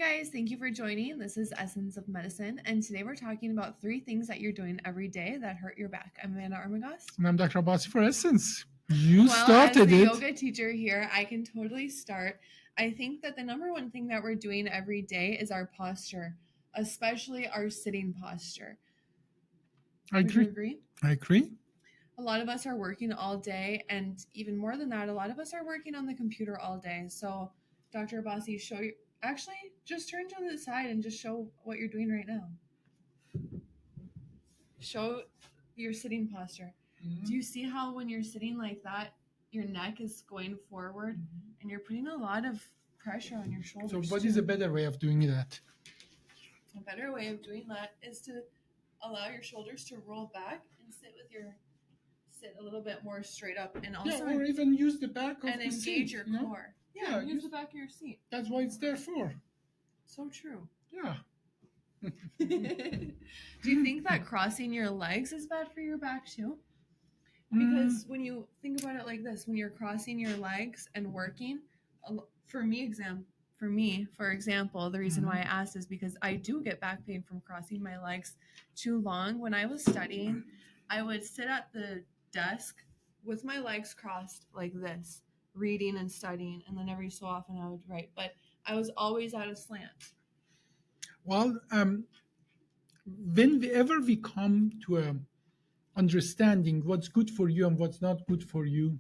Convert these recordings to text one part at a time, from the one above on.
guys, thank you for joining. This is Essence of Medicine, and today we're talking about 3 things that you're doing every day that hurt your back. I'm Amanda Armagast. And I'm Dr. Abbasi for Essence. You Well, started as the it. yoga teacher here, I can totally start. I think that the number one thing that we're doing every day is our posture, especially our sitting posture. I Would you agree. agree? I agree. A lot of us are working all day, and even more than that, a lot of us are working on the computer all day. So, Dr. Abbasi, actually just turn to the side and just show what you're doing right now. Show your sitting posture. Mm-hmm. Do you see how when you're sitting like that, your neck is going forward and you're putting a lot of pressure on your shoulders? So what is a better way of doing that? A better way of doing that is to allow your shoulders to roll back and sit a little bit more straight up, and also or even use the back of and the engage seat, your you know? core. Yeah, use the back of your seat. That's what it's there for. So true. Yeah. Do you think that crossing your legs is bad for your back too? Because when you think about it like this, when you're crossing your legs and working, for example, the reason why I asked is because I do get back pain from crossing my legs too long. When I was studying, I would sit at the desk with my legs crossed like this, reading and studying, and then every so often I would write, but I was always at a slant. Well, whenever we come to a understanding what's good for you and what's not good for you,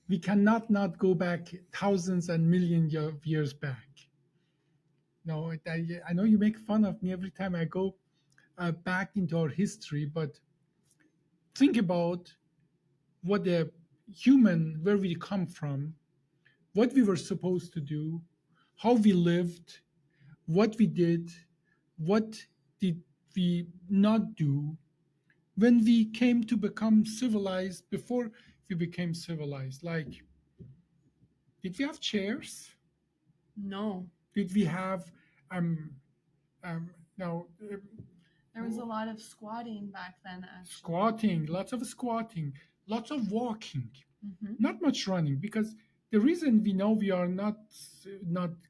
we cannot not go back thousands and millions of years back. No, I know you make fun of me every time I go back into our history, but think about what the human, where we come from, what we were supposed to do, how we lived, what we did, what did we not do when we came to become civilized, before we became civilized. Like, did we have chairs? No. Did we have no There was a lot of squatting back then, actually. Squatting, lots of squatting, lots of walking, not much running, because the reason we know we are not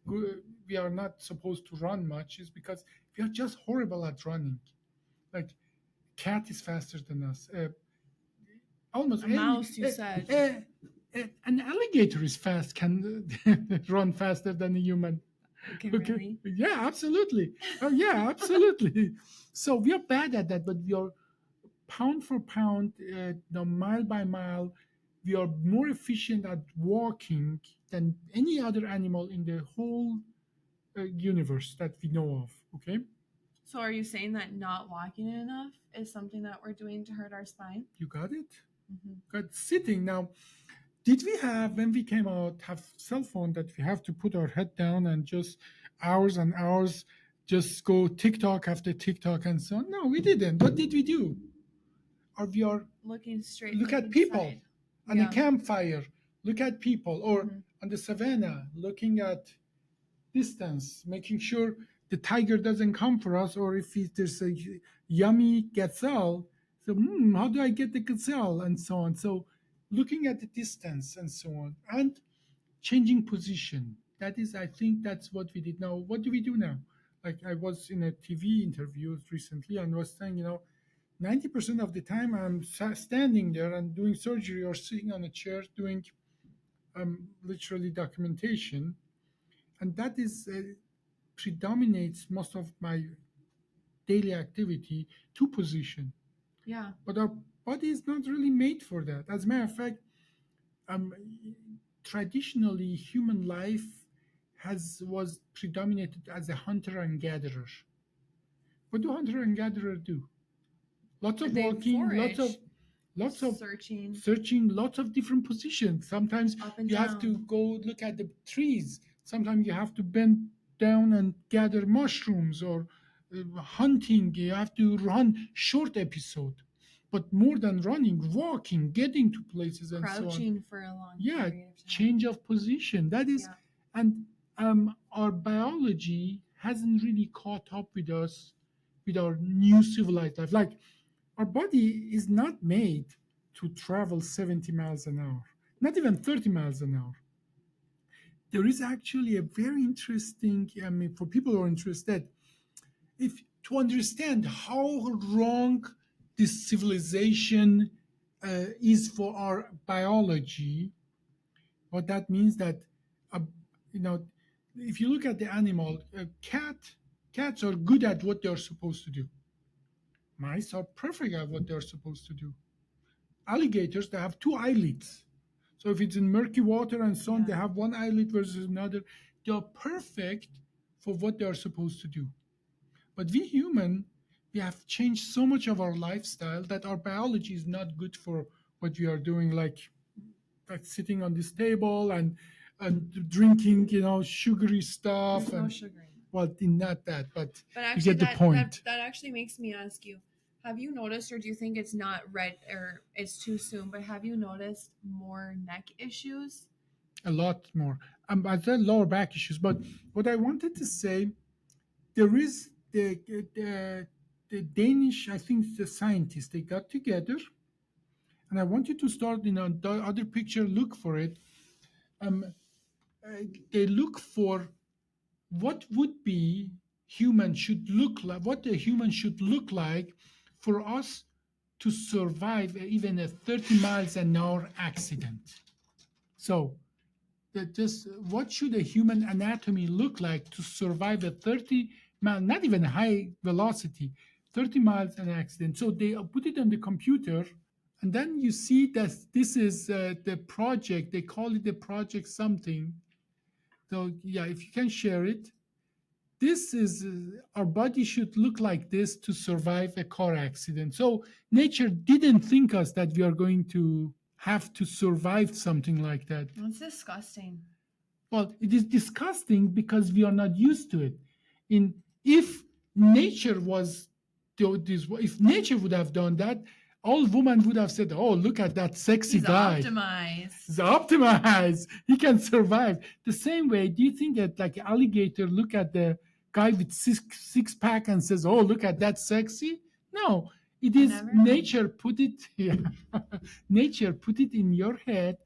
good, we are not supposed to run much, is because we are just horrible at running. Like, cat is faster than us. Almost a mouse, you said. An alligator is fast, can run faster than a human. Okay, really? Yeah, absolutely. Oh, yeah, absolutely. So we are bad at that, but we are pound for pound, mile by mile, we are more efficient at walking than any other animal in the whole universe that we know of. Okay. So are you saying that not walking enough is something that we're doing to hurt our spine? You got it. Got sitting now. Did we have, when we came out, have cell phone that we have to put our head down and just hours and hours just go TikTok after TikTok and so on? No, we didn't. What did we do? Or we are looking straight. Look at people side. on a campfire. Look at people, or on the savannah, looking at distance, making sure the tiger doesn't come for us, or if there's a yummy gazelle, so how do I get the gazelle, and so on. So looking at the distance and so on, and changing position. That is, I think that's what we did. Now, what do we do now? Like, I was in a TV interview recently and was saying, 90% of the time I'm standing there and doing surgery, or sitting on a chair doing literally documentation. And that is predominates most of my daily activity to position. Yeah. But our body is not really made for that. As a matter of fact, traditionally human life was predominated as a hunter and gatherer. What do hunter and gatherer do? Lots of walking, forage. lots of searching, lots of different positions. Sometimes you have to go look at the trees. Sometimes you have to bend down and gather mushrooms, or hunting. You have to run short episode, but more than running, walking, getting to places, and so on. Crouching for a long period of time. Change of position. That is, and our biology hasn't really caught up with us, with our new civilized life. Like, our body is not made to travel 70 miles an hour, not even 30 miles an hour. there is actually a very interesting, I mean, for people who are interested, if to understand how wrong this civilization is for our biology, what that means that, uh, you know, if you look at the animal, cats are good at what they're supposed to do. Mice are perfect at what they're supposed to do. Alligators, they have two eyelids. So if it's in murky water and so on, they Yeah. have one eyelid versus another. They are perfect for what they are supposed to do. But we human, we have changed so much of our lifestyle that our biology is not good for what we are doing, like sitting on this table and drinking, sugary stuff. There's no And sugar in it. well, not that, but But you actually, get the that point. actually makes me ask you: have you noticed, or do you think it's not right, or it's too soon? But have you noticed more neck issues? A lot more. I said lower back issues, but what I wanted to say, there is the Danish, I think the scientists, they got together, and I want you to start in the other picture, look for it. Um, they look for what would be human should look like, what a human should look like for us to survive even a 30 miles an hour accident. So that just what should a human anatomy look like to survive a 30 mile, not even high velocity, 30 miles an accident. So they put it on the computer, and then you see that this is the project. They call it the project something. So yeah, if you can share it, this is our body should look like this to survive a car accident. So nature didn't think us that we are going to have to survive something like that. That's disgusting. Well, it is disgusting because we are not used to it. In if nature was this, if nature would have done that, all women would have said, "Oh, look at that sexy He's guy. optimized. He's optimized. He can survive." The same way, do you think that like alligator look at the guy with six pack and says, "Oh, look at that sexy"? No, it is Never. nature put it. Yeah, nature put it in your head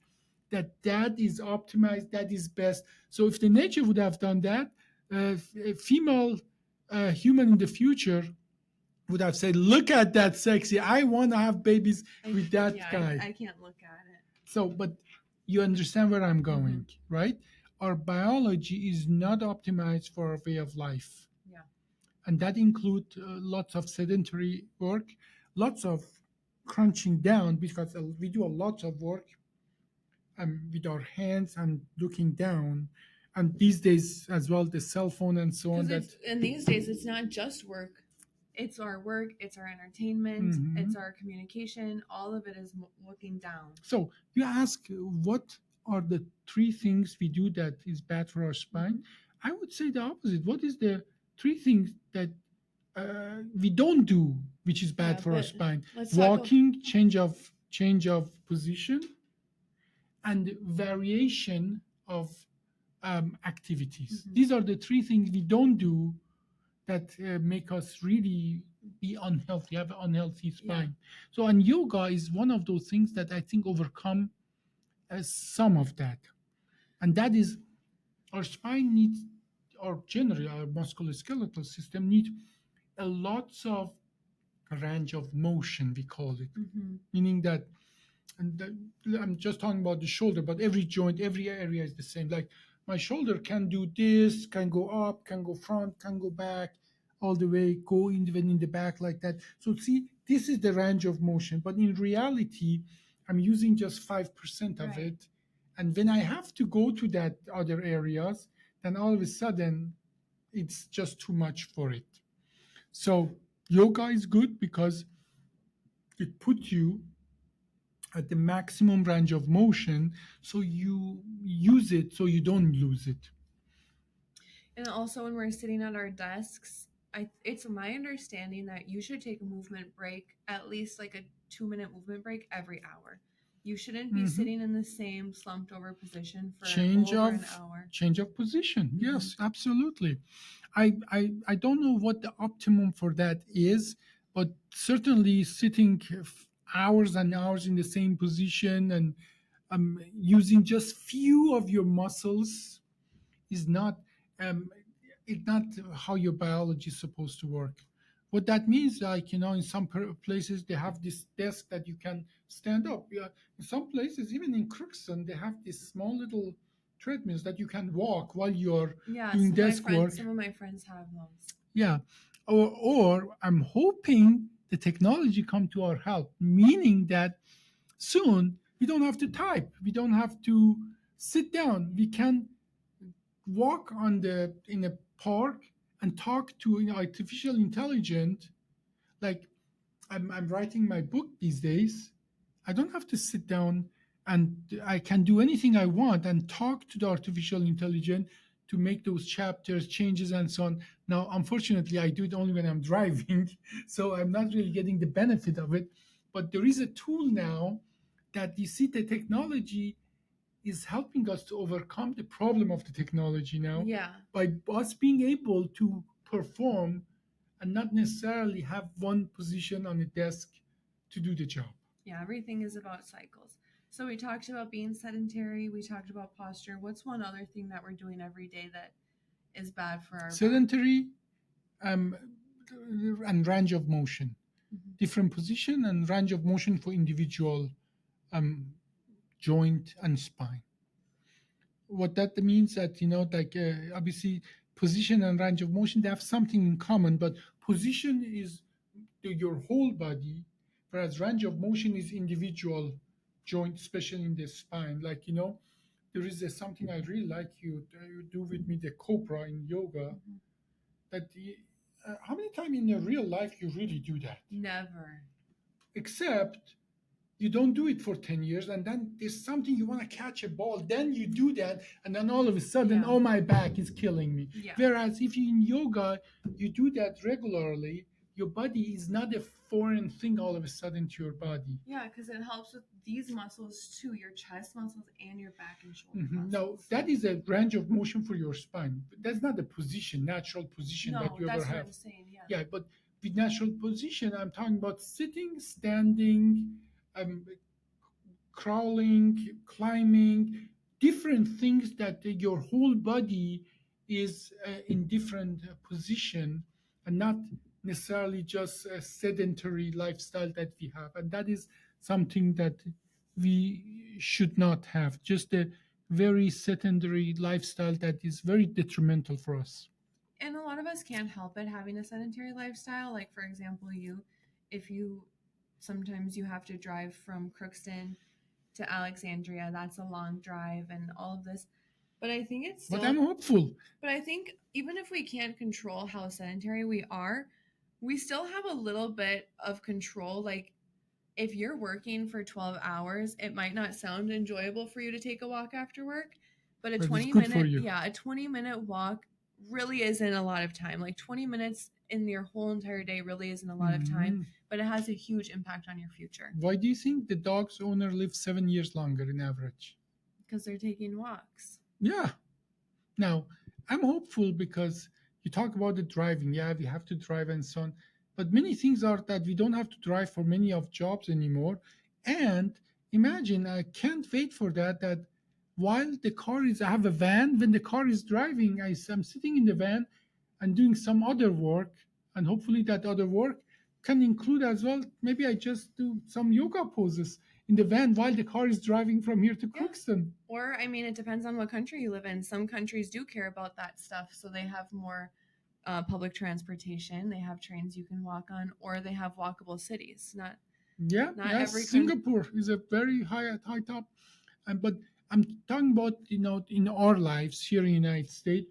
that is optimized, that is best. So if the nature would have done that, a female human in the future would have said, "Look at that sexy. I want to have babies with that Yeah, guy." I can't look at it. So, but you understand where I'm going, right? Our biology is not optimized for our way of life. Yeah. And that includes lots of sedentary work, lots of crunching down because we do a lot of work with our hands and looking down. And these days as well, the cell phone and so on. Because and these days it's not just work. It's our work, it's our entertainment, it's our communication. All of it is looking down. So you ask, what are the three things we do that is bad for our spine? I would say the opposite. What is the three things that we don't do, which is bad for our spine? Walking, change of position, and variation of activities. These are the three things we don't do that make us really be unhealthy, have an unhealthy spine. So, and yoga is one of those things that I think overcome some of that, and that is our spine needs, or generally our musculoskeletal system needs a lots of range of motion. We call it, meaning that, and I'm just talking about the shoulder, but every joint, every area is the same. Like my shoulder can do this, can go up, can go front, can go back, all the way, go even in the back like that. So see, this is the range of motion, but in reality, I'm using just 5% of it. And when I have to go to that other areas, then all of a sudden it's just too much for it. So yoga is good because it puts you at the maximum range of motion, so you use it so you don't lose it. And also, when we're sitting at our desks, it's my understanding that you should take a movement break, at least like a 2-minute movement break every hour. You shouldn't be sitting in the same slumped over position for over an hour. Change of position. Yes, absolutely. I don't know what the optimum for that is, but certainly sitting hours and hours in the same position and using just few of your muscles, is not um, it's not how your biology is supposed to work. What that means, like, in some places they have this desk that you can stand up. Yeah, in some places, even in Crookston, they have these small little treadmills that you can walk while you're Yeah, doing desk work. some of my friends have those. Yeah, or I'm hoping the technology come to our help, meaning that soon we don't have to type, we don't have to sit down, we can walk in a park and talk to an artificial intelligence. Like, I'm writing my book these days. I don't have to sit down, and I can do anything I want and talk to the artificial intelligence to make those chapters changes and so on. Now, unfortunately, I do it only when I'm driving, so I'm not really getting the benefit of it. But there is a tool now that, you see, the technology is helping us to overcome the problem of the technology now, Yeah. by us being able to perform and not necessarily have one position on a desk to do the job. Yeah, everything is about cycles. So we talked about being sedentary, we talked about posture. What's one other thing that we're doing every day that is bad for our back? Sedentary, um, and range of motion, Mhm. different position and range of motion for individual um, joint and spine. What that means, that, like, obviously position and range of motion, they have something in common, but position is your whole body, whereas range of motion is individual joint, especially in the spine. Like, there is something I really like, you do with me, the cobra in yoga. Mhm. That how many times in your real life you really do that? Never. Except you don't do it for 10 years, and then there's something, you want to catch a ball, then you do that, and then all of a sudden, Yeah. oh, my back is killing me. Yeah. Whereas if you in yoga, you do that regularly, your body is not a foreign thing all of a sudden to your body. Yeah, because it helps with these muscles too, your chest muscles and your back and shoulder Now, muscles. that is a range of motion for your spine. But that's not a position, natural position No, that you ever that's what have. I'm saying. Yeah. Yeah, but with natural position, I'm talking about sitting, standing, um, crawling, climbing, different things that your whole body is in different position, and not necessarily just a sedentary lifestyle that we have. And that is something that we should not have. Just a very sedentary lifestyle that is very detrimental for us. And a lot of us can't help it having a sedentary lifestyle. Like, for example, if you sometimes you have to drive from Crookston to Alexandria, that's a long drive and all of this. But I think it's But still, I'm hopeful. but I think even if we can't control how sedentary we are, we still have a little bit of control. Like, if you're working for 12 hours, it might not sound enjoyable for you to take a walk after work, but a But it's 20 good for minute, you. yeah, a 20-minute walk really isn't a lot of time. Like 20 minutes in your whole entire day really isn't a lot of time, Mhm. but it has a huge impact on your future Why do you think the dog's owner lives 7 years longer in average? because they're taking walks. Yeah. Now, I'm hopeful because you talk about the driving. Yeah, we have to drive and so on. But many things are that we don't have to drive for many of jobs anymore. And imagine, I can't wait for that. That while the car is, I have a van, when the car is driving, I'm sitting in the van and doing some other work. And hopefully that other work can include as well, maybe I just do some yoga poses in the van while the car is driving from here to Yeah. Crookston. Or, I mean, it depends on what country you live in. Some countries do care about that stuff, so they have more public transportation. They have trains you can walk on, or they have walkable cities. Yeah, Not yes, every country. Singapore is a very high top, but I'm talking about, in our lives here in the United States.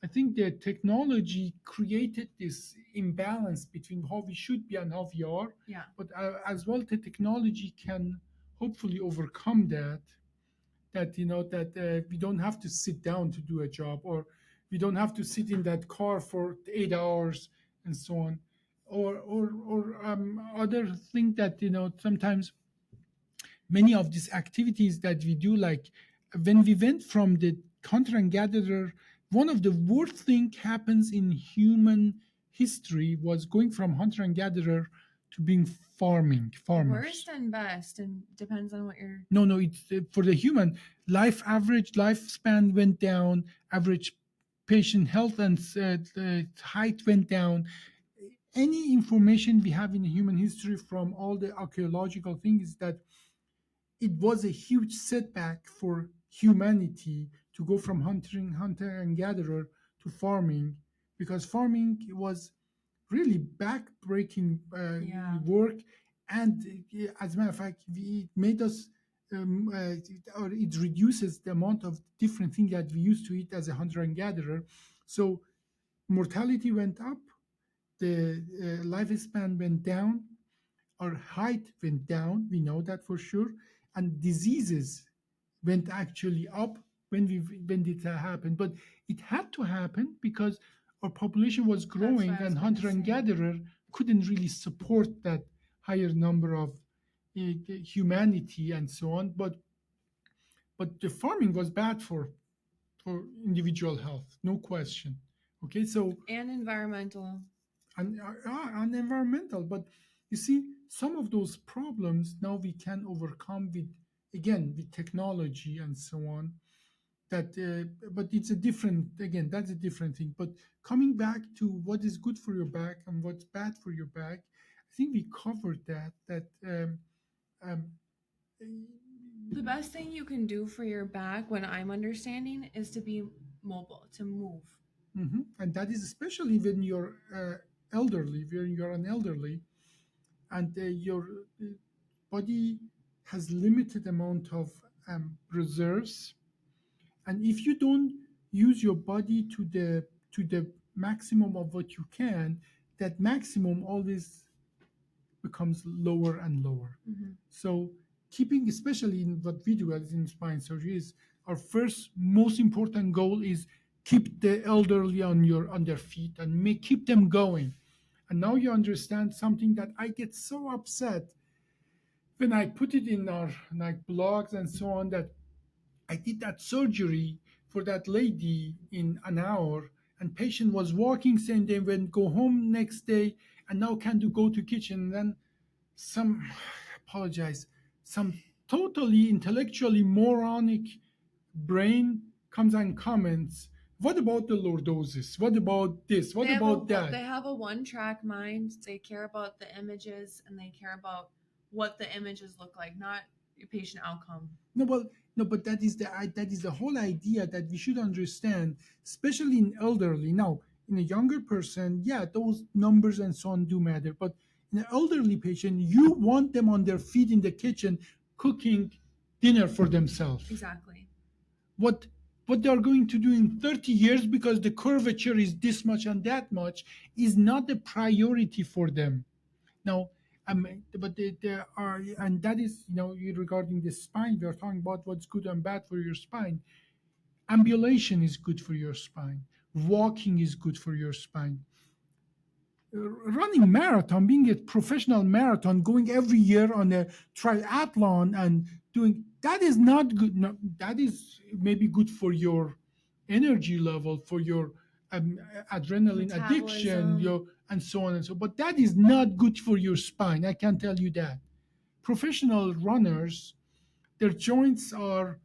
I think the technology created this imbalance between how we should be and how we are. Yeah. But as well, the technology can hopefully overcome that. That we don't have to sit down to do a job, or we don't have to sit in that car for 8 hours and so on, or other thing that, sometimes many of these activities that we do, like when we went from the hunter and gatherer, one of the worst thing happens in human history was going from hunter and gatherer to being farmers. Worst and best, and depends on what you're. No, it's for the human average lifespan went down, average patient health and height went down. Any information we have in human history from all the archaeological things that it was a huge setback for humanity to go from hunter and gatherer to farming, because farming was really back-breaking Yeah. work, and as a matter of fact, it made us, or it reduces the amount of different things that we used to eat as a hunter and gatherer. So mortality went up, the lifespan went down, our height went down. We know that for sure, and diseases went actually up when it happened. But it had to happen because our population was That's what growing, I was and gonna hunter and say. gatherer couldn't really support that higher number of humanity and so on. But the farming was bad for individual health, no question. Okay, so And environmental. and environmental. But you see, some of those problems now we can overcome with, again, with technology and so on. That, but it's a different, again, that's a different thing. But coming back to what is good for your back and what's bad for your back, I think we covered that. Um, The best thing you can do for your back, when I'm understanding, is to be mobile, to move. and that is especially when you're elderly, when you're an elderly, and your uh, body has limited amount of reserves, and if you don't use your body to the maximum of what you can, that maximum always becomes lower and lower. Mhm. So keeping, especially in what we do as in spine surgery, is our first most important goal is keep the elderly on their feet and keep them going. And now you understand something that I get so upset when I put it in our like blogs and so on, that I did that surgery for that lady in an hour, and patient was walking same day, when go home next day, and now can do go to kitchen. And then some apologize, some totally intellectually moronic brain comes and comments, what about the lordosis? What about this? What about that? They have a one-track mind. They care about the images and they care about what the images look like, not your patient outcome. No, well, no, but that is the whole idea that we should understand, especially in elderly. Now, in a younger person, yeah, those numbers and so on do matter. But in an elderly patient, you want them on their feet in the kitchen cooking dinner for themselves. Exactly. What they are going to do in 30 years, because the curvature is this much and that much, is not a priority for them. Now, but there are, and that is, regarding the spine, we are talking about what's good and bad for your spine. Ambulation is good for your spine. Walking is good for your spine. Running marathon, being a professional marathon, going every year on a triathlon and doing that is not good. No, that is maybe good for your energy level, for your adrenaline addiction, Metabolism. and so on and so. But that is not good for your spine. I can tell you that. Professional runners, their joints are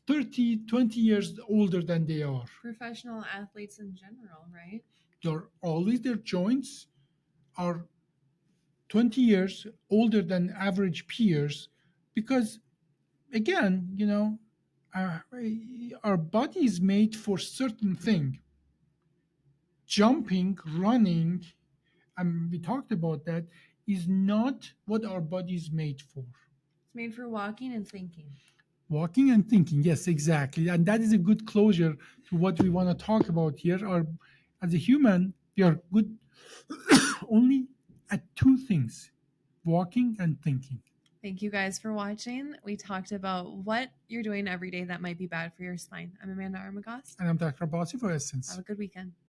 30, 20 years older than they are. Professional athletes in general, right? They're always, their joints are 20 years older than average peers, because again, our, our body is made for certain thing. Jumping, running, and we talked about that, is not what our body is made for. It's made for walking and thinking. Walking and thinking, yes, exactly, and that is a good closure to what we want to talk about here. Our, as a human, we are good only at two things: walking and thinking. Thank you guys for watching. We talked about what you're doing every day that might be bad for your spine. I'm Amanda Armagost. And I'm Dr. Abbasi for Have Essence. a good weekend.